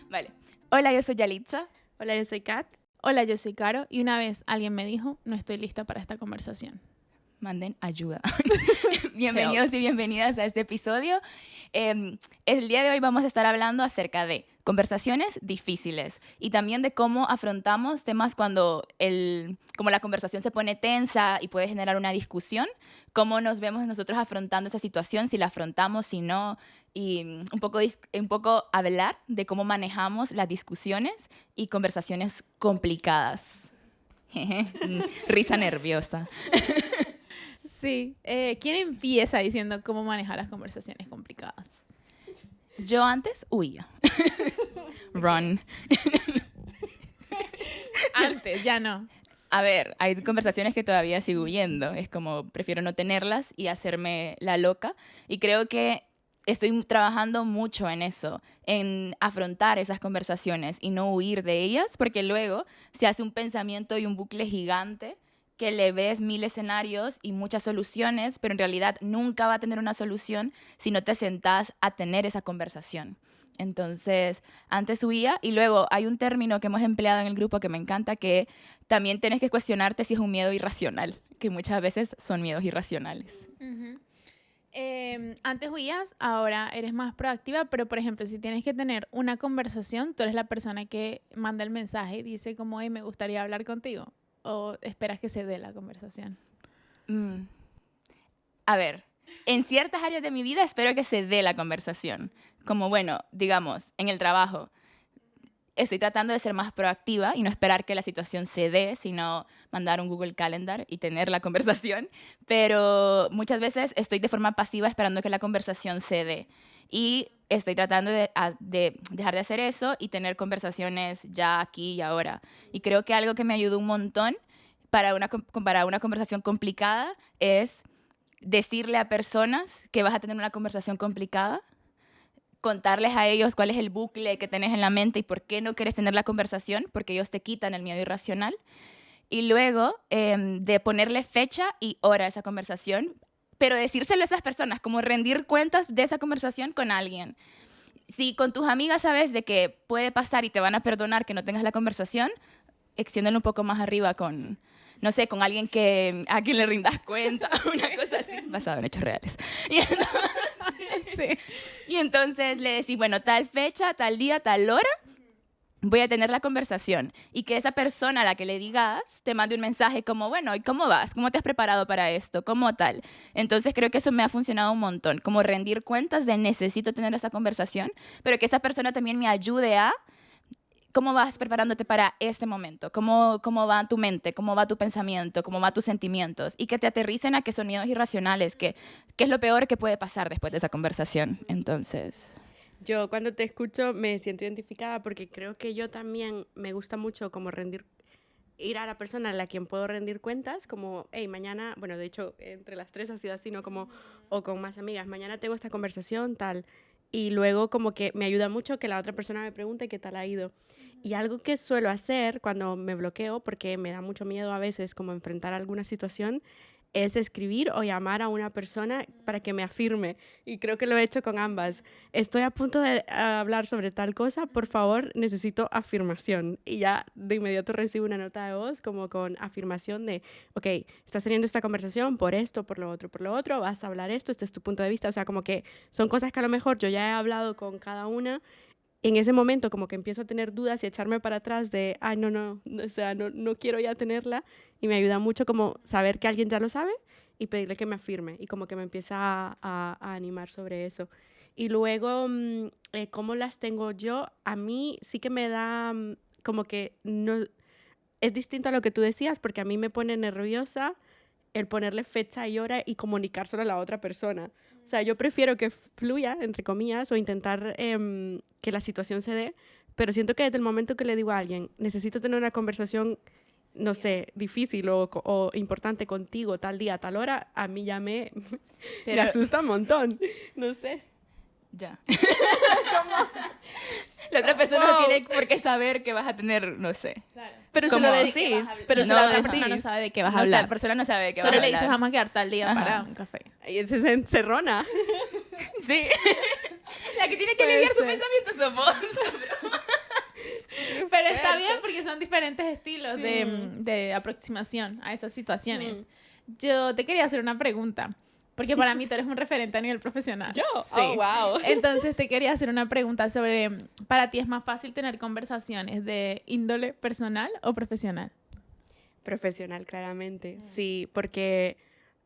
Vale. Hola, yo soy Yalitza. Hola, yo soy Kat. Hola, yo soy Caro y una vez alguien me dijo, no estoy lista para esta conversación. Manden ayuda. Bienvenidos y bienvenidas a este episodio. El día de hoy vamos a estar hablando acerca de conversaciones difíciles y también de cómo afrontamos temas cuando como la conversación se pone tensa y puede generar una discusión, cómo nos vemos nosotros afrontando esa situación, si la afrontamos, si no, y un poco hablar de cómo manejamos las discusiones y conversaciones complicadas. Risa nerviosa. Sí. ¿Quién empieza diciendo cómo manejar las conversaciones complicadas? Yo antes huía. Run. Antes, ya no. A ver, hay conversaciones que todavía sigo huyendo. Es como, prefiero no tenerlas y hacerme la loca. Y creo que estoy trabajando mucho en eso, en afrontar esas conversaciones y no huir de ellas, porque luego se hace un pensamiento y un bucle gigante que le ves 1000 escenarios y muchas soluciones, pero en realidad nunca va a tener una solución si no te sentás a tener esa conversación. Entonces, antes huía y luego hay un término que hemos empleado en el grupo que me encanta, que también tienes que cuestionarte si es un miedo irracional, que muchas veces son miedos irracionales. Uh-huh. Antes huías, ahora eres más proactiva, pero por ejemplo, si tienes que tener una conversación, tú eres la persona que manda el mensaje y dice como, hey, me gustaría hablar contigo. ¿O esperas que se dé la conversación? A ver, en ciertas áreas de mi vida espero que se dé la conversación. Como, bueno, digamos, en el trabajo. Estoy tratando de ser más proactiva y no esperar que la situación se dé, sino mandar un Google Calendar y tener la conversación. Pero muchas veces estoy de forma pasiva esperando que la conversación se dé. Y estoy tratando de dejar de hacer eso y tener conversaciones ya aquí y ahora. Y creo que algo que me ayudó un montón para una conversación complicada es decirle a personas que vas a tener una conversación complicada, contarles a ellos cuál es el bucle que tenés en la mente y por qué no quieres tener la conversación, porque ellos te quitan el miedo irracional. Y luego de ponerle fecha y hora a esa conversación, pero decírselo a esas personas, como rendir cuentas de esa conversación con alguien. Si con tus amigas sabes de que puede pasar y te van a perdonar que no tengas la conversación, extiéndelo un poco más arriba con, no sé, con alguien a quien le rindas cuenta, una cosa así, basado en hechos reales. Y entonces le decís, bueno, tal fecha, tal día, tal hora, voy a tener la conversación. Y que esa persona a la que le digas te mande un mensaje como, bueno, ¿y cómo vas? ¿Cómo te has preparado para esto? ¿Cómo tal? Entonces creo que eso me ha funcionado un montón, como rendir cuentas de necesito tener esa conversación, pero que esa persona también me ayude a cómo vas preparándote para este momento, cómo va tu mente, cómo va tu pensamiento, cómo van tus sentimientos, y que te aterricen a que son miedos irracionales, que es lo peor que puede pasar después de esa conversación. Entonces, yo cuando te escucho me siento identificada porque creo que yo también me gusta mucho como ir a la persona a la quien puedo rendir cuentas, como, hey, mañana, bueno, de hecho, entre las tres ha sido así, ¿no? Como, o con más amigas, mañana tengo esta conversación, tal. Y luego como que me ayuda mucho que la otra persona me pregunte qué tal ha ido. Y algo que suelo hacer cuando me bloqueo, porque me da mucho miedo a veces como enfrentar alguna situación, es escribir o llamar a una persona para que me afirme. Y creo que lo he hecho con ambas. Estoy a punto de hablar sobre tal cosa, por favor, necesito afirmación. Y ya de inmediato recibo una nota de voz como con afirmación de, ok, estás teniendo esta conversación por esto, por lo otro, vas a hablar esto, este es tu punto de vista. O sea, como que son cosas que a lo mejor yo ya he hablado con cada una. En ese momento como que empiezo a tener dudas y a echarme para atrás de, ay, no, o sea, no quiero ya tenerla, y me ayuda mucho como saber que alguien ya lo sabe y pedirle que me afirme y como que me empieza a animar sobre eso. Y luego, ¿cómo las tengo yo? A mí sí que me da como que no, es distinto a lo que tú decías, porque a mí me pone nerviosa el ponerle fecha y hora y comunicárselo a la otra persona. O sea, yo prefiero que fluya, entre comillas, o intentar que la situación se dé, pero siento que desde el momento que le digo a alguien, necesito tener una conversación, no sé, difícil o importante contigo tal día, tal hora, a mí ya me asusta un montón. No sé. ya. La otra persona no tiene por qué saber que vas a tener, no sé. Claro. Pero se ¿Cómo? lo ¿De decís. Pero se No, lo la decís. otra persona no sabe de qué vas a No, hablar. la persona no sabe de qué Solo vas a le dices, hablar. vamos a quedar tal día Ajá. para un café. Y ese es encerrona. Sí. La que tiene que Puede aliviar su ser. pensamiento sos vos. Pero está bien porque son diferentes estilos Sí. de aproximación a esas situaciones. Yo te quería hacer una pregunta, porque para mí tú eres un referente a nivel profesional. ¿Yo? Sí. Oh, wow. Entonces te quería hacer una pregunta sobre, ¿para ti es más fácil tener conversaciones de índole personal o profesional? Profesional, claramente. Sí, porque,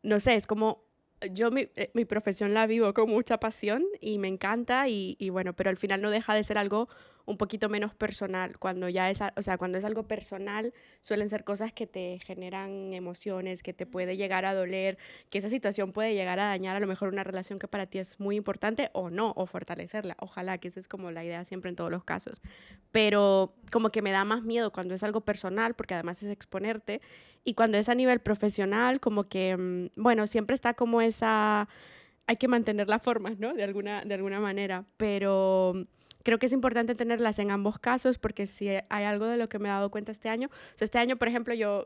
no sé, es como, yo mi profesión la vivo con mucha pasión y me encanta y bueno, pero al final no deja de ser algo un poquito menos personal. Cuando ya es, o sea, cuando es algo personal, suelen ser cosas que te generan emociones, que te puede llegar a doler, que esa situación puede llegar a dañar a lo mejor una relación que para ti es muy importante o no, o fortalecerla. Ojalá, que esa es como la idea siempre en todos los casos. Pero como que me da más miedo cuando es algo personal, porque además es exponerte, y cuando es a nivel profesional, como que, bueno, siempre está como esa... Hay que mantener las formas, ¿no? De alguna manera, pero creo que es importante tenerlas en ambos casos, porque si hay algo de lo que me he dado cuenta este año, o sea, este año, por ejemplo, yo...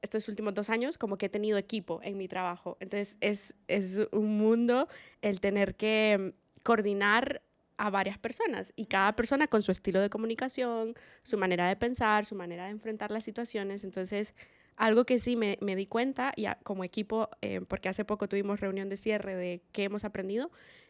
estos últimos 2 años como que he tenido equipo en mi trabajo. Entonces es un mundo el tener que coordinar a varias personas y cada persona con su estilo de comunicación, su manera de pensar, su manera de enfrentar las situaciones. Entonces, algo que sí me di cuenta, y como equipo, porque hace poco tuvimos reunión de cierre de qué hemos aprendido,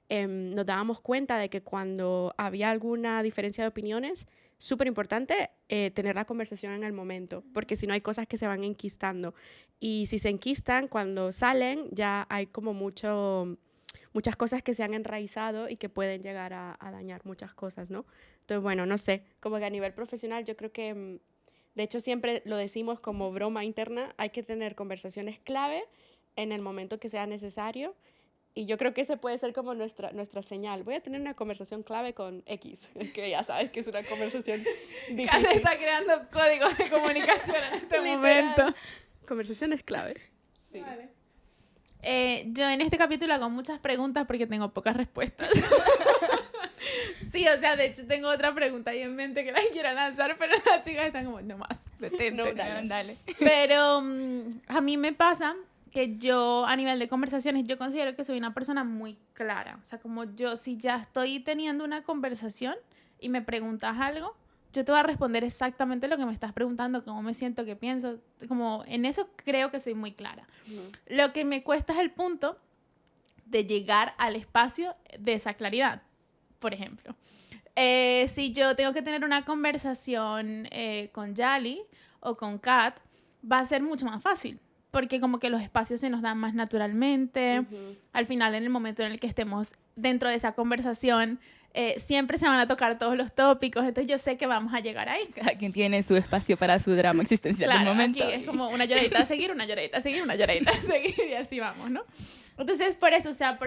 nos dábamos cuenta de que cuando había alguna diferencia de opiniones, súper importante tener la conversación en el momento, porque si no hay cosas que se van enquistando. Y si se enquistan, cuando salen ya hay como muchas cosas que se han enraizado y que pueden llegar a dañar muchas cosas, ¿no? Entonces, bueno, no sé, como que a nivel profesional yo creo que, de hecho siempre lo decimos como broma interna, hay que tener conversaciones clave en el momento que sea necesario. Y yo creo que ese puede ser como nuestra señal. Voy a tener una conversación clave con X, que ya sabes que es una conversación Casi difícil. está creando códigos de comunicación en este Literal. momento. Conversaciones clave. Sí. Vale. Yo en este capítulo hago muchas preguntas porque tengo pocas respuestas. Sí, o sea, de hecho tengo otra pregunta ahí en mente que la quiero lanzar, pero las chicas están como, no más, detente. No, dale. Pero a mí me pasa que yo a nivel de conversaciones, yo considero que soy una persona muy clara. O sea, como yo, si ya estoy teniendo una conversación y me preguntas algo, yo te voy a responder exactamente lo que me estás preguntando, cómo me siento, qué pienso. Como en eso creo que soy muy clara. Lo que me cuesta es el punto de llegar al espacio de esa claridad. Por ejemplo, si yo tengo que tener una conversación con Yali o con Kat, va a ser mucho más fácil, porque como que los espacios se nos dan más naturalmente. Al final, en el momento en el que estemos dentro de esa conversación, siempre se van a tocar todos los tópicos, entonces yo sé que vamos a llegar ahí. Cada quien tiene su espacio para su drama existencial del Claro, momento. aquí es como una lloradita a seguir, una lloradita a seguir, una lloradita a seguir, y así vamos, ¿no? Entonces, por eso, o sea,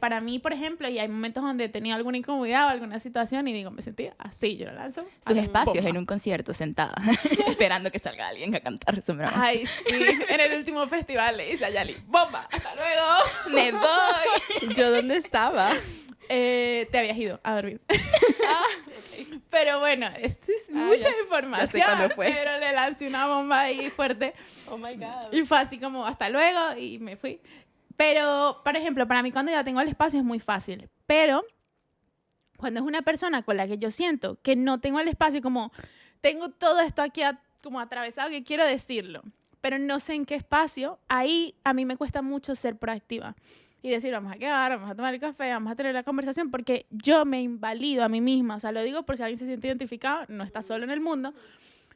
para mí, por ejemplo, y hay momentos donde he tenido alguna incomodidad o alguna situación y digo, me sentí así, yo lo lanzo. Sus así, espacios bomba. en un concierto, sentada, esperando que salga alguien a cantar su drama. Ay, sí, en el último festival le hice a Yali, ¡bomba! ¡Hasta luego! ¡Me voy! ¿Yo dónde estaba? Te habías ido a dormir. Pero bueno, esto es Ah, mucha ya sé información, cuándo fue. pero le lancé una bomba ahí fuerte. Oh my God. Y fue así como hasta luego y me fui. Pero, por ejemplo, para mí cuando ya tengo el espacio es muy fácil. Pero cuando es una persona con la que yo siento que no tengo el espacio, como tengo todo esto aquí como atravesado que quiero decirlo, pero no sé en qué espacio, ahí a mí me cuesta mucho ser proactiva. Y decir, vamos a quedar, vamos a tomar el café, vamos a tener la conversación, porque yo me invalido a mí misma. O sea, lo digo por si alguien se siente identificado, no está solo en el mundo.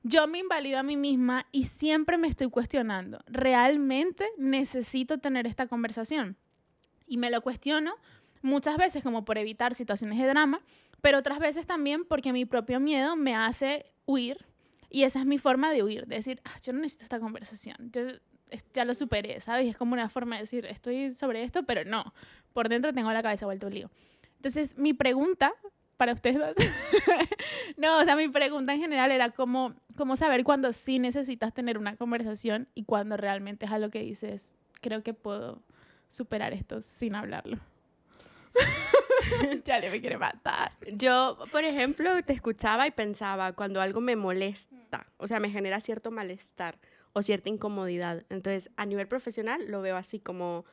Yo me invalido a mí misma y siempre me estoy cuestionando. ¿Realmente necesito tener esta conversación? Y me lo cuestiono muchas veces como por evitar situaciones de drama, pero otras veces también porque mi propio miedo me hace huir. Y esa es mi forma de huir, de decir, yo no necesito esta conversación. Yo ya lo superé, ¿sabes? Es como una forma de decir, estoy sobre esto, pero no. Por dentro tengo la cabeza vuelta un lío. Entonces, mi pregunta para ustedes dos. No, o sea, mi pregunta en general era cómo saber cuándo sí necesitas tener una conversación y cuándo realmente es algo que dices, creo que puedo superar esto sin hablarlo. Ya le me quiere matar. Yo, por ejemplo, te escuchaba y pensaba cuando algo me molesta, o sea, me genera cierto malestar o cierta incomodidad. Entonces, a nivel profesional lo veo así como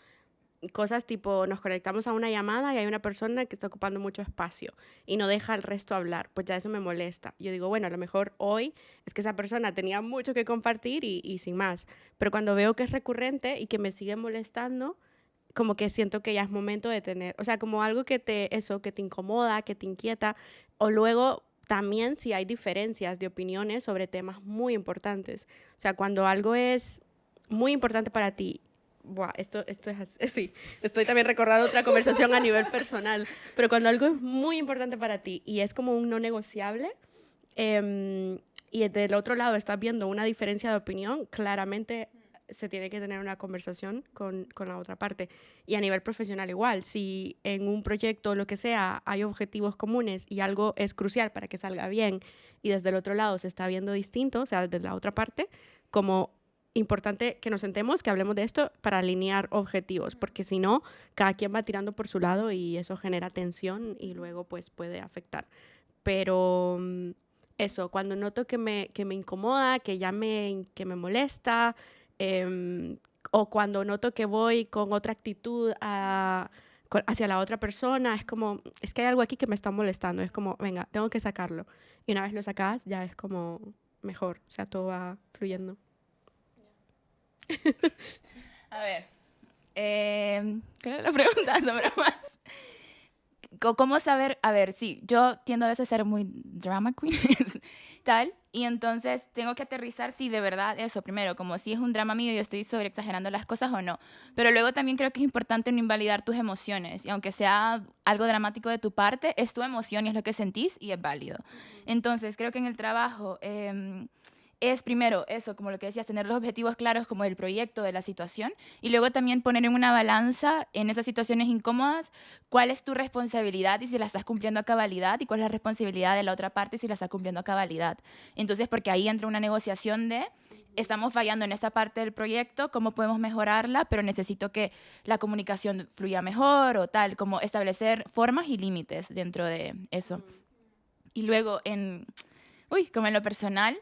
cosas tipo, nos conectamos a una llamada y hay una persona que está ocupando mucho espacio y no deja al resto hablar, pues ya eso me molesta. Yo digo, bueno, a lo mejor hoy es que esa persona tenía mucho que compartir y sin más, pero cuando veo que es recurrente y que me sigue molestando, como que siento que ya es momento de tener, o sea, como algo que te incomoda, que te inquieta, o luego también si hay diferencias de opiniones sobre temas muy importantes. O sea, cuando algo es muy importante para ti, buah, esto es así. Estoy también recordando otra conversación a nivel personal, pero cuando algo es muy importante para ti y es como un no negociable, y del otro lado estás viendo una diferencia de opinión, claramente se tiene que tener una conversación con la otra parte. Y a nivel profesional igual, si en un proyecto o lo que sea hay objetivos comunes y algo es crucial para que salga bien y desde el otro lado se está viendo distinto, o sea, desde la otra parte, como importante que nos sentemos, que hablemos de esto para alinear objetivos, porque si no, cada quien va tirando por su lado y eso genera tensión y luego pues puede afectar. Pero eso, cuando noto que me incomoda, que me molesta, o cuando noto que voy con otra actitud hacia la otra persona, es como, es que hay algo aquí que me está molestando, es como, venga, tengo que sacarlo. Y una vez lo sacas, ya es como mejor, o sea, todo va fluyendo. A ver, ¿qué era la pregunta? Sobre más. ¿Cómo saber? A ver, sí, yo tiendo a veces a ser muy drama queen, tal, y entonces tengo que aterrizar si de verdad eso, primero, como si es un drama mío, yo estoy sobre exagerando las cosas o no, pero luego también creo que es importante no invalidar tus emociones, y aunque sea algo dramático de tu parte, es tu emoción y es lo que sentís y es válido. Entonces, creo que en el trabajo es primero eso, como lo que decías, tener los objetivos claros como del proyecto, de la situación, y luego también poner en una balanza en esas situaciones incómodas cuál es tu responsabilidad y si la estás cumpliendo a cabalidad y cuál es la responsabilidad de la otra parte y si la está cumpliendo a cabalidad. Entonces, porque ahí entra una negociación de estamos fallando en esta parte del proyecto, cómo podemos mejorarla, pero necesito que la comunicación fluya mejor o tal, como establecer formas y límites dentro de eso. Y luego como en lo personal,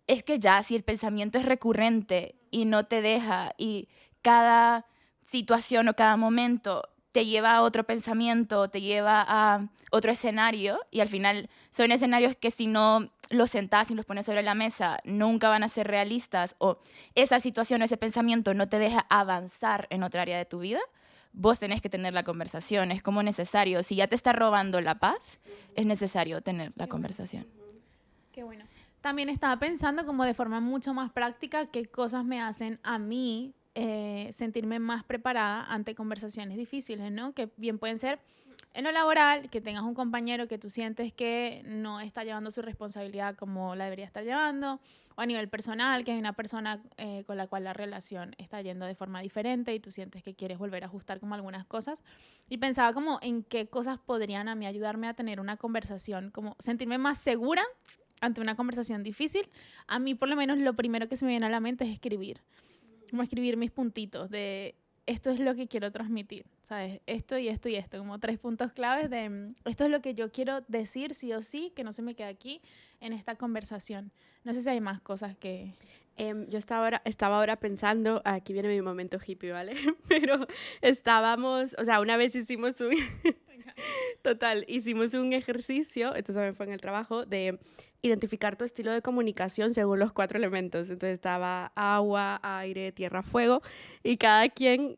es que ya si el pensamiento es recurrente y no te deja y cada situación o cada momento te lleva a otro pensamiento, te lleva a otro escenario y al final son escenarios que si no los sentás y los pones sobre la mesa nunca van a ser realistas o esa situación o ese pensamiento no te deja avanzar en otra área de tu vida, vos tenés que tener la conversación, es como necesario. Si ya te está robando la paz, es necesario tener la conversación. Qué bueno. También estaba pensando como de forma mucho más práctica qué cosas me hacen a mí sentirme más preparada ante conversaciones difíciles, ¿no? Que bien pueden ser en lo laboral, que tengas un compañero que tú sientes que no está llevando su responsabilidad como la debería estar llevando, o a nivel personal, que hay una persona con la cual la relación está yendo de forma diferente y tú sientes que quieres volver a ajustar como algunas cosas. Y pensaba como en qué cosas podrían a mí ayudarme a tener una conversación, como sentirme más segura ante una conversación difícil. A mí, por lo menos, lo primero que se me viene a la mente es escribir. Como escribir mis puntitos de esto es lo que quiero transmitir, ¿sabes? Esto y esto y esto, como 3 puntos claves de esto es lo que yo quiero decir sí o sí, que no se me quede aquí en esta conversación. No sé si hay más cosas que... Yo estaba ahora pensando, aquí viene mi momento hippie, ¿vale? Pero o sea, una vez hicimos hicimos un ejercicio, esto también fue en el trabajo, de identificar tu estilo de comunicación según los 4 elementos. Entonces estaba agua, aire, tierra, fuego, y cada quien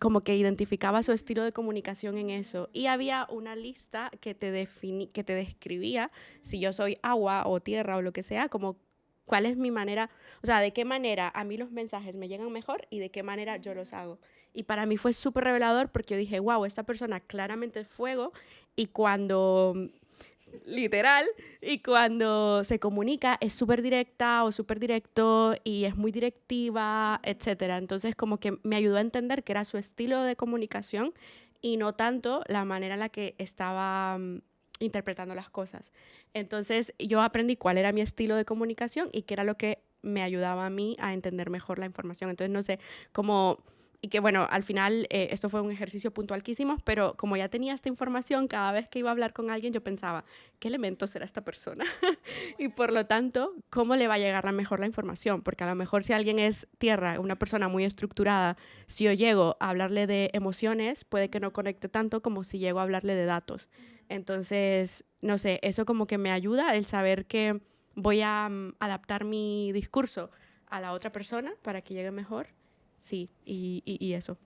como que identificaba su estilo de comunicación en eso. Y había una lista que te describía si yo soy agua o tierra o lo que sea, como cuál es mi manera, o sea, de qué manera a mí los mensajes me llegan mejor y de qué manera yo los hago. Y para mí fue súper revelador porque yo dije, wow, esta persona claramente es fuego y literal, y cuando se comunica es súper directa o súper directo y es muy directiva, etcétera. Entonces como que me ayudó a entender que era su estilo de comunicación y no tanto la manera en la que estaba interpretando las cosas. Entonces yo aprendí cuál era mi estilo de comunicación y qué era lo que me ayudaba a mí a entender mejor la información. Entonces no sé, como y que bueno, al final esto fue un ejercicio puntual que hicimos, pero como ya tenía esta información, cada vez que iba a hablar con alguien yo pensaba, ¿qué elemento será esta persona? Y por lo tanto, ¿cómo le va a llegar mejor la información? Porque a lo mejor si alguien es tierra, una persona muy estructurada, si yo llego a hablarle de emociones, puede que no conecte tanto como si llego a hablarle de datos. Entonces, no sé, eso como que me ayuda el saber que voy a adaptar mi discurso a la otra persona para que llegue mejor. Sí, y eso.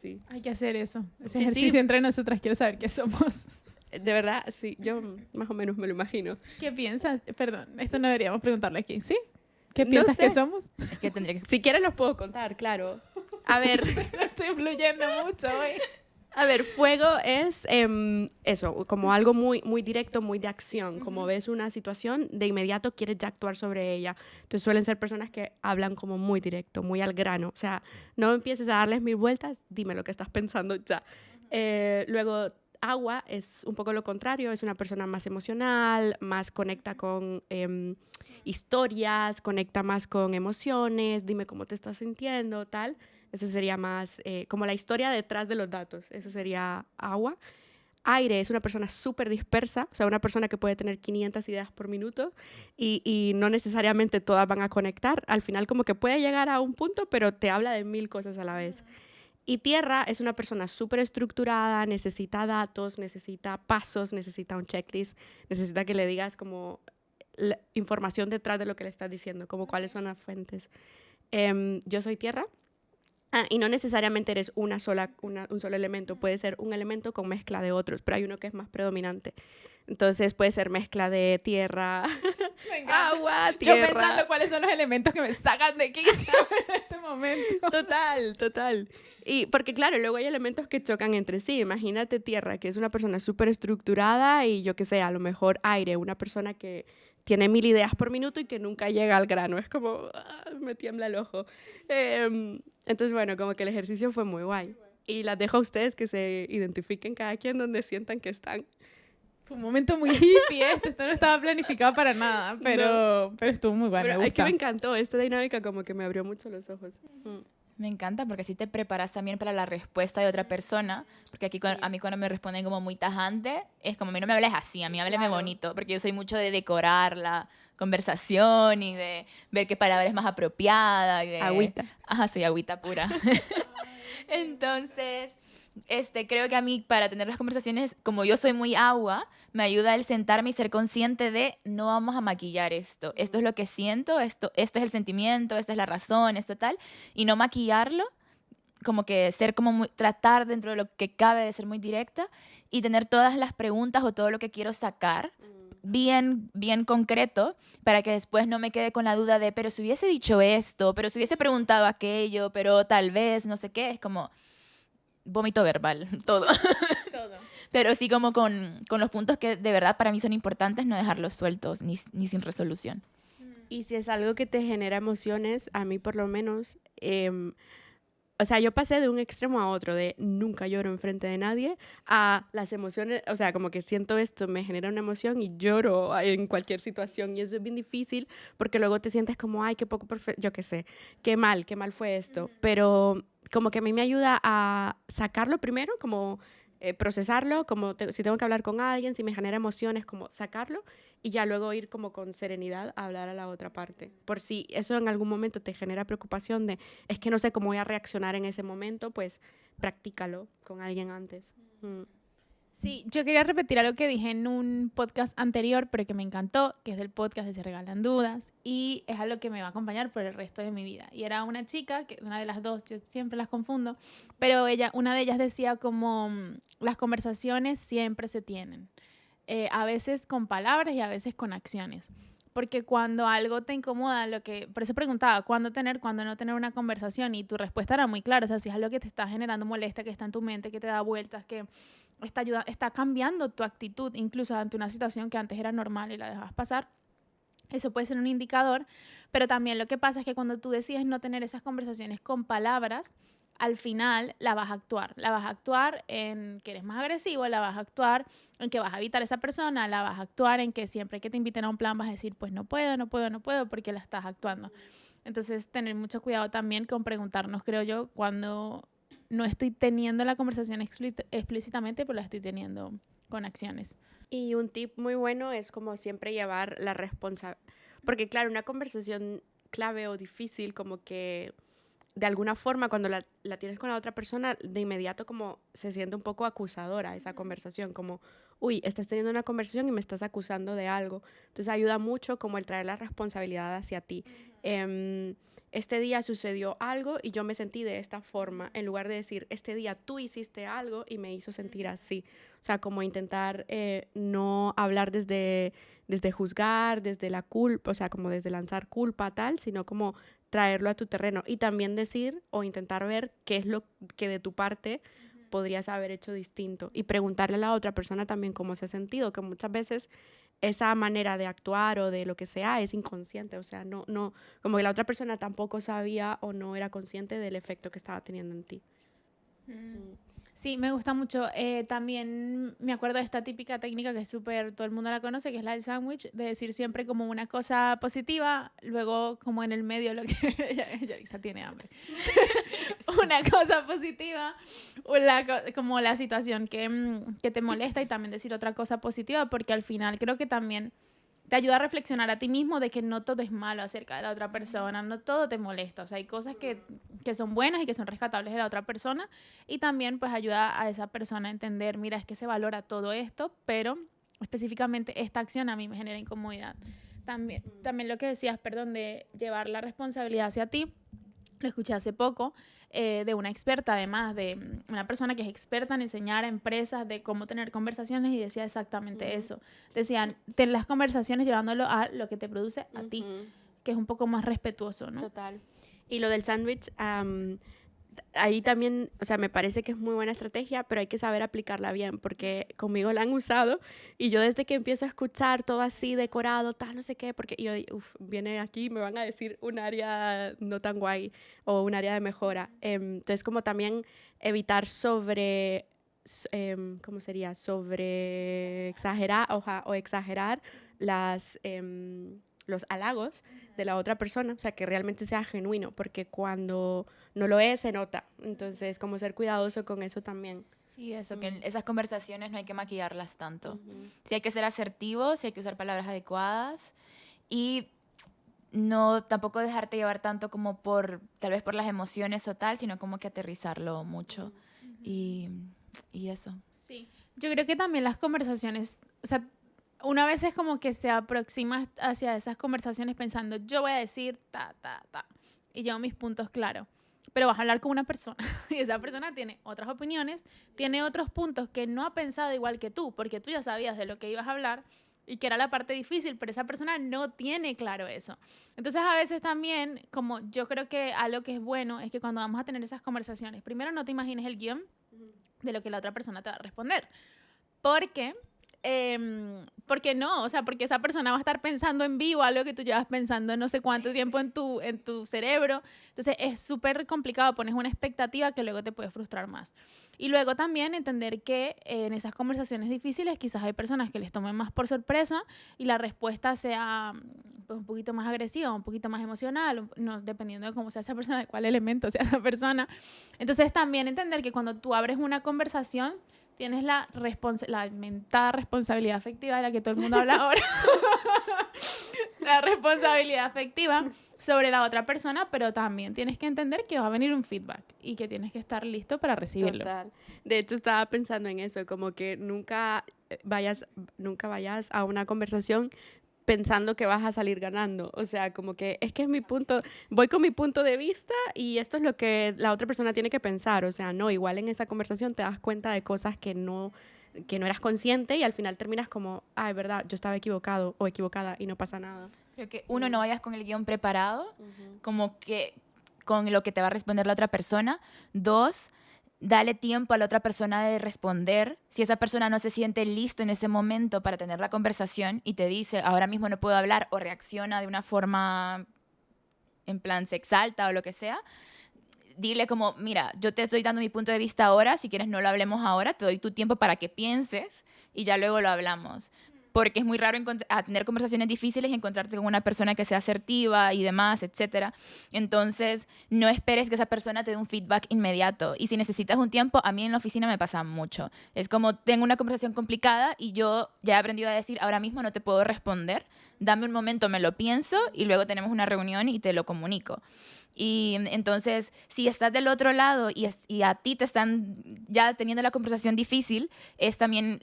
Sí. Hay que hacer eso. Ese Sí, ejercicio sí. entre nosotras. Quiero saber qué somos. De verdad, sí, yo más o menos me lo imagino. ¿Qué piensas? Perdón, esto no deberíamos preguntarle aquí. ¿Sí? ¿Qué No piensas que sé. somos? Es que tendría que... Si quieres los puedo contar, claro. A ver, Estoy fluyendo mucho hoy. fuego es eso, como algo muy, muy directo, muy de acción. Como ves una situación, de inmediato quieres ya actuar sobre ella. Entonces suelen ser personas que hablan como muy directo, muy al grano. O sea, no empieces a darles mil vueltas, dime lo que estás pensando ya. Luego, agua es un poco lo contrario, es una persona más emocional, más conecta con historias, conecta más con emociones, dime cómo te estás sintiendo, tal. Eso sería más como la historia detrás de los datos. Eso sería agua. Aire es una persona súper dispersa, o sea, una persona que puede tener 500 ideas por minuto y no necesariamente todas van a conectar. Al final como que puede llegar a un punto, pero te habla de 1000 cosas a la vez. Y tierra es una persona súper estructurada, necesita datos, necesita pasos, necesita un checklist, necesita que le digas como la información detrás de lo que le estás diciendo, como cuáles son las fuentes. Yo soy tierra. Y no necesariamente eres un solo elemento, puede ser un elemento con mezcla de otros, pero hay uno que es más predominante. Entonces puede ser mezcla de tierra, agua, Yo tierra. pensando cuáles son los elementos que me sacan de quicio en este momento. Total. Y porque claro, luego hay elementos que chocan entre sí. Imagínate tierra, que es una persona súper estructurada y yo qué sé, a lo mejor aire, una persona que tiene 1000 ideas por minuto y que nunca llega al grano. Es como, me tiembla el ojo. Entonces, bueno, como que el ejercicio fue muy guay. Y las dejo a ustedes que se identifiquen cada quien donde sientan que están. Fue un momento muy hippie esto no estaba planificado para nada, pero estuvo muy bueno, Pero me es que gusta. me encantó, esta dinámica como que me abrió mucho los ojos. Me encanta porque así te preparas también para la respuesta de otra persona. Porque aquí a mí cuando me responden como muy tajante, es como a mí no me hables así, a mí hábleme Claro. bonito. Porque yo soy mucho de decorar la conversación y de ver qué palabra es más apropiada. Y de... Agüita. Ajá, soy agüita pura. Entonces, creo que a mí para tener las conversaciones, como yo soy muy agua, me ayuda el sentarme y ser consciente de no vamos a maquillar esto. Esto es lo que siento, esto es el sentimiento, esta es la razón, esto tal. Y no maquillarlo, como que ser como tratar dentro de lo que cabe de ser muy directa y tener todas las preguntas o todo lo que quiero sacar bien concreto para que después no me quede con la duda de, pero si hubiese dicho esto, pero si hubiese preguntado aquello, pero tal vez, no sé qué, es como vómito verbal, todo. Todo. Pero sí como con los puntos que de verdad para mí son importantes, no dejarlos sueltos ni sin resolución. Y si es algo que te genera emociones, a mí por lo menos, o sea, yo pasé de un extremo a otro, de nunca lloro enfrente de nadie, a las emociones, o sea, como que siento esto, me genera una emoción y lloro en cualquier situación. Y eso es bien difícil porque luego te sientes como, ay, qué poco perfecto, yo qué sé, qué mal fue esto. Pero como que a mí me ayuda a sacarlo primero, como procesarlo, como si tengo que hablar con alguien, si me genera emociones, como sacarlo y ya luego ir como con serenidad a hablar a la otra parte. Por si eso en algún momento te genera preocupación de, es que no sé cómo voy a reaccionar en ese momento, pues practícalo con alguien antes. Sí, yo quería repetir algo que dije en un podcast anterior, pero que me encantó, que es del podcast de Se Regalan Dudas, y es algo que me va a acompañar por el resto de mi vida. Y era una chica, que una de las dos, yo siempre las confundo, pero una de ellas decía como las conversaciones siempre se tienen, a veces con palabras y a veces con acciones. Porque cuando algo te incomoda, por eso preguntaba, ¿cuándo tener, cuándo no tener una conversación? Y tu respuesta era muy clara, o sea, si es algo que te está generando molestia, que está en tu mente, que te da vueltas, que está cambiando tu actitud, incluso ante una situación que antes era normal y la dejabas pasar, eso puede ser un indicador, pero también lo que pasa es que cuando tú decides no tener esas conversaciones con palabras, al final la vas a actuar en que eres más agresivo, la vas a actuar en que vas a evitar a esa persona, la vas a actuar en que siempre que te inviten a un plan vas a decir, pues no puedo, porque la estás actuando. Entonces, tener mucho cuidado también con preguntarnos, creo yo, cuando no estoy teniendo la conversación explícitamente, pero la estoy teniendo con acciones. Y un tip muy bueno es como siempre llevar la responsabilidad. Porque claro, una conversación clave o difícil, como que de alguna forma cuando la tienes con la otra persona, de inmediato como se siente un poco acusadora esa conversación, como, uy, estás teniendo una conversación y me estás acusando de algo. Entonces ayuda mucho como el traer la responsabilidad hacia ti. Este día sucedió algo y yo me sentí de esta forma, en lugar de decir, este día tú hiciste algo y me hizo sentir así. O sea, como intentar no hablar desde juzgar, desde la culpa, o sea, como desde lanzar culpa tal, sino como traerlo a tu terreno y también decir o intentar ver qué es lo que de tu parte podrías haber hecho distinto y preguntarle a la otra persona también cómo se ha sentido, que muchas veces esa manera de actuar o de lo que sea es inconsciente, o sea, no, como que la otra persona tampoco sabía o no era consciente del efecto que estaba teniendo en ti. Sí, me gusta mucho. También me acuerdo de esta típica técnica que es súper, todo el mundo la conoce, que es la del sándwich, de decir siempre como una cosa positiva, luego como en el medio lo que... Yarixa tiene hambre. Una cosa positiva, como la situación que te molesta y también decir otra cosa positiva, porque al final creo que también te ayuda a reflexionar a ti mismo de que no todo es malo acerca de la otra persona, no todo te molesta, o sea, hay cosas que son buenas y que son rescatables de la otra persona y también pues ayuda a esa persona a entender, mira, es que se valora todo esto, pero específicamente esta acción a mí me genera incomodidad. También lo que decías, perdón, de llevar la responsabilidad hacia ti, lo escuché hace poco, de una experta, además, de una persona que es experta en enseñar a empresas de cómo tener conversaciones y decía exactamente eso. Decían, ten las conversaciones llevándolo a lo que te produce a ti, que es un poco más respetuoso, ¿no? Total. Y lo del sándwich, ahí también, o sea, me parece que es muy buena estrategia, pero hay que saber aplicarla bien, porque conmigo la han usado y yo desde que empiezo a escuchar todo así decorado, tal, no sé qué, porque yo, viene aquí, me van a decir un área no tan guay o un área de mejora. Entonces, como también evitar ¿cómo sería? Sobre exagerar o exagerar los halagos de la otra persona, o sea, que realmente sea genuino, porque cuando no lo es, se nota. Entonces, como ser cuidadoso con eso también. Sí, eso, que en esas conversaciones no hay que maquillarlas tanto. Sí hay que ser asertivos, sí hay que usar palabras adecuadas y no tampoco dejarte llevar tanto como tal vez por las emociones o tal, sino como que aterrizarlo mucho y eso. Sí, yo creo que también las conversaciones, o sea, una vez es como que se aproxima hacia esas conversaciones pensando, yo voy a decir ta, y llevo mis puntos claros. Pero vas a hablar con una persona y esa persona tiene otras opiniones, tiene otros puntos que no ha pensado igual que tú, porque tú ya sabías de lo que ibas a hablar y que era la parte difícil, pero esa persona no tiene claro eso. Entonces, a veces también, como yo creo que algo que es bueno es que cuando vamos a tener esas conversaciones, primero no te imagines el guión de lo que la otra persona te va a responder. Porque no, o sea, porque esa persona va a estar pensando en vivo algo que tú llevas pensando no sé cuánto tiempo en tu cerebro. Entonces es súper complicado, pones una expectativa que luego te puede frustrar más. Y luego también entender que en esas conversaciones difíciles quizás hay personas que les tomen más por sorpresa y la respuesta sea pues, un poquito más agresiva, un poquito más emocional, no, dependiendo de cómo sea esa persona, de cuál elemento sea esa persona. Entonces también entender que cuando tú abres una conversación, tienes la mentada responsabilidad afectiva de la que todo el mundo habla ahora. La responsabilidad afectiva sobre la otra persona, pero también tienes que entender que va a venir un feedback y que tienes que estar listo para recibirlo. Total. De hecho, estaba pensando en eso, como que nunca vayas a una conversación pensando que vas a salir ganando. O sea, como que es mi punto, voy con mi punto de vista y esto es lo que la otra persona tiene que pensar. O sea, no, igual en esa conversación te das cuenta de cosas que no eras consciente y al final terminas como, es verdad, yo estaba equivocado o equivocada y no pasa nada. Creo que uno, no vayas con el guión preparado, como que con lo que te va a responder la otra persona. 2, dale tiempo a la otra persona de responder. Si esa persona no se siente listo en ese momento para tener la conversación y te dice, ahora mismo no puedo hablar, o reacciona de una forma, en plan, se exalta o lo que sea, dile como, mira, yo te estoy dando mi punto de vista ahora, si quieres no lo hablemos ahora, te doy tu tiempo para que pienses y ya luego lo hablamos. porque es muy raro tener conversaciones difíciles y encontrarte con una persona que sea asertiva y demás, etcétera. Entonces, no esperes que esa persona te dé un feedback inmediato. Y si necesitas un tiempo, a mí en la oficina me pasa mucho. Es como, tengo una conversación complicada y yo ya he aprendido a decir, ahora mismo no te puedo responder, dame un momento, me lo pienso y luego tenemos una reunión y te lo comunico. Y entonces, si estás del otro lado y a ti te están ya teniendo la conversación difícil, es también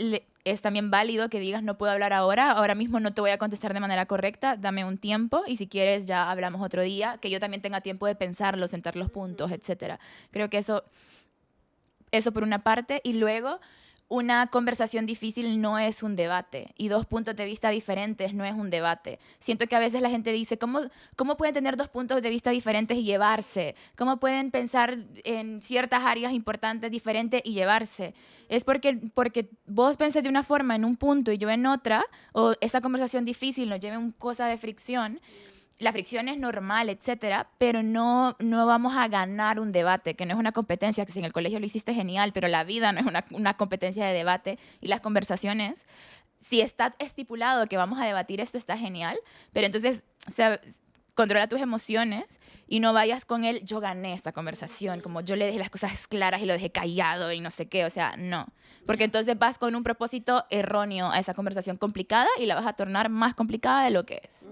válido que digas, no puedo hablar ahora mismo no te voy a contestar de manera correcta, dame un tiempo y si quieres ya hablamos otro día, que yo también tenga tiempo de pensarlo, sentar los puntos, etcétera. Creo que eso por una parte. Y luego, una conversación difícil no es un debate y 2 puntos de vista diferentes no es un debate. Siento que a veces la gente dice, ¿cómo pueden tener 2 puntos de vista diferentes y llevarse? ¿Cómo pueden pensar en ciertas áreas importantes diferentes y llevarse? Es porque vos pensás de una forma en un punto y yo en otra, o esa conversación difícil nos lleva a una cosa de fricción. La fricción es normal, etcétera, pero no vamos a ganar un debate, que no es una competencia, que si en el colegio lo hiciste genial, pero la vida no es una competencia de debate y las conversaciones, si está estipulado que vamos a debatir esto, está genial, pero entonces controla tus emociones y no vayas con él, yo gané esta conversación, como yo le dejé las cosas claras y lo dejé callado y no sé qué, o sea, no. Porque entonces vas con un propósito erróneo a esa conversación complicada y la vas a tornar más complicada de lo que es.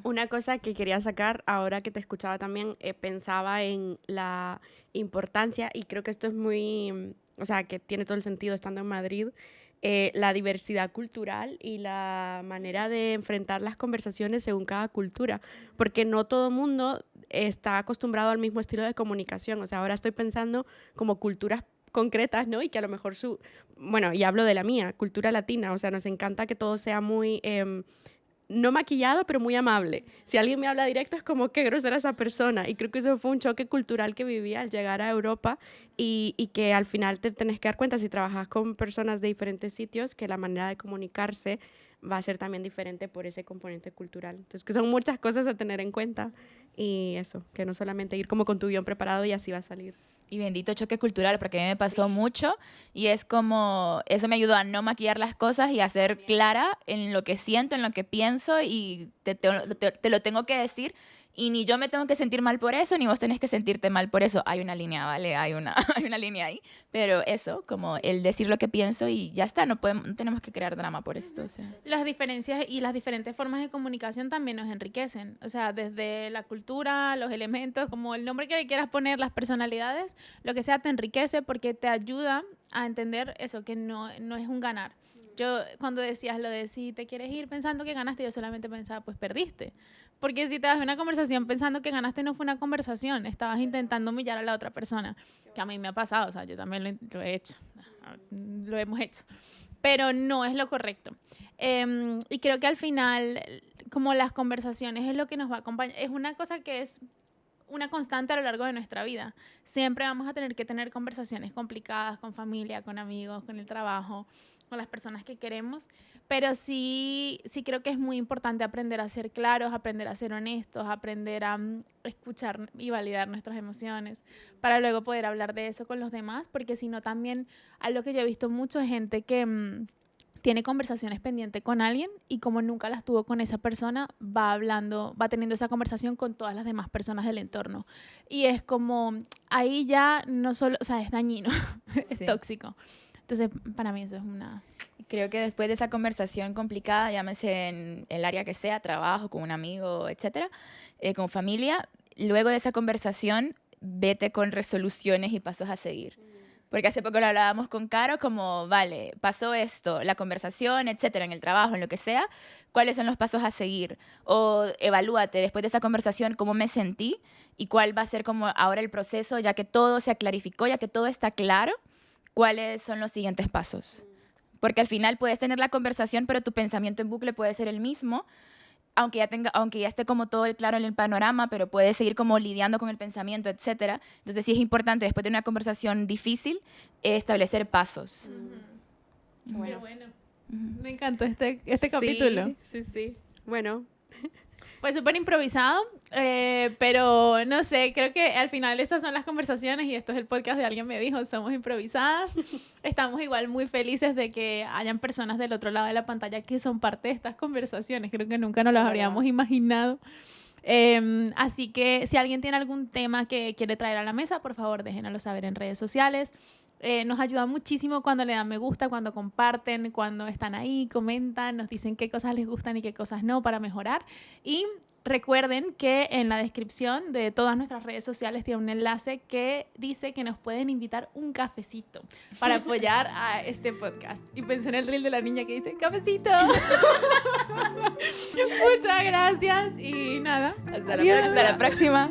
Una cosa que quería sacar ahora que te escuchaba también, pensaba en la importancia, y creo que esto es muy, o sea, que tiene todo el sentido estando en Madrid, la diversidad cultural y la manera de enfrentar las conversaciones según cada cultura, porque no todo el mundo está acostumbrado al mismo estilo de comunicación. O sea, ahora estoy pensando como culturas concretas, ¿no? Y que a lo mejor bueno, y hablo de la mía, cultura latina, o sea, nos encanta que todo sea muy no maquillado, pero muy amable. Si alguien me habla directo es como, qué grosera esa persona. Y creo que eso fue un choque cultural que viví al llegar a Europa y que al final te tenés que dar cuenta, si trabajas con personas de diferentes sitios, que la manera de comunicarse va a ser también diferente por ese componente cultural. Entonces, que son muchas cosas a tener en cuenta y eso, que no solamente ir como con tu guión preparado y así va a salir. Y bendito choque cultural, porque a mí me pasó mucho y es como, eso me ayudó a no maquillar las cosas y a ser clara en lo que siento, en lo que pienso y te lo tengo que decir y ni yo me tengo que sentir mal por eso, ni vos tenés que sentirte mal por eso. Hay una línea, ¿vale? Hay una línea ahí, pero eso, como el decir lo que pienso y ya está, no tenemos que crear drama por esto. O sea. Las diferencias y las diferentes formas de comunicación también nos enriquecen. O sea, desde la cultura, los elementos, como el nombre que le quieras poner, las personalidades, lo que sea te enriquece porque te ayuda a entender eso, que no es un ganar. Yo, cuando decías lo de si te quieres ir pensando que ganaste, yo solamente pensaba, pues perdiste. Porque si te das una conversación pensando que ganaste, no fue una conversación, estabas intentando humillar a la otra persona, que a mí me ha pasado, o sea, yo también lo he hecho, lo hemos hecho, pero no es lo correcto. Y creo que al final, como las conversaciones es lo que nos va a acompañar, es una cosa que es una constante a lo largo de nuestra vida. Siempre vamos a tener que tener conversaciones complicadas con familia, con amigos, con el trabajo, con las personas que queremos, pero sí creo que es muy importante aprender a ser claros, aprender a ser honestos, aprender a escuchar y validar nuestras emociones para luego poder hablar de eso con los demás, porque si no también, algo que yo he visto mucho es gente que tiene conversaciones pendientes con alguien y como nunca las tuvo con esa persona, va teniendo esa conversación con todas las demás personas del entorno. Y es como, ahí ya no solo, o sea, es dañino, es tóxico. Entonces, para mí eso es una... Creo que después de esa conversación complicada, llámese en el área que sea, trabajo, con un amigo, etcétera, con familia, luego de esa conversación, vete con resoluciones y pasos a seguir. Porque hace poco lo hablábamos con Caro, como, vale, pasó esto, la conversación, etcétera, en el trabajo, en lo que sea, ¿cuáles son los pasos a seguir? O evalúate después de esa conversación cómo me sentí y cuál va a ser como ahora el proceso, ya que todo se clarificó, ya que todo está claro, ¿cuáles son los siguientes pasos? Porque al final puedes tener la conversación, pero tu pensamiento en bucle puede ser el mismo, aunque ya esté como todo claro en el panorama, pero puedes seguir como lidiando con el pensamiento, etcétera. Entonces sí es importante, después de una conversación difícil, establecer pasos. Bueno. Me encantó este capítulo. Sí. Bueno. Fue súper improvisado, pero no sé, creo que al final esas son las conversaciones y esto es el podcast de Alguien Me Dijo, somos improvisadas. Estamos igual muy felices de que hayan personas del otro lado de la pantalla que son parte de estas conversaciones. Creo que nunca nos las habríamos imaginado. Así que si alguien tiene algún tema que quiere traer a la mesa, por favor déjenoslo saber en redes sociales. Nos ayuda muchísimo cuando le dan me gusta, cuando comparten, cuando están ahí, comentan, nos dicen qué cosas les gustan y qué cosas no para mejorar. Y recuerden que en la descripción de todas nuestras redes sociales tiene un enlace que dice que nos pueden invitar un cafecito para apoyar a este podcast. Y pensé en el reel de la niña que dice ¡cafecito! Muchas gracias y nada. Hasta la próxima.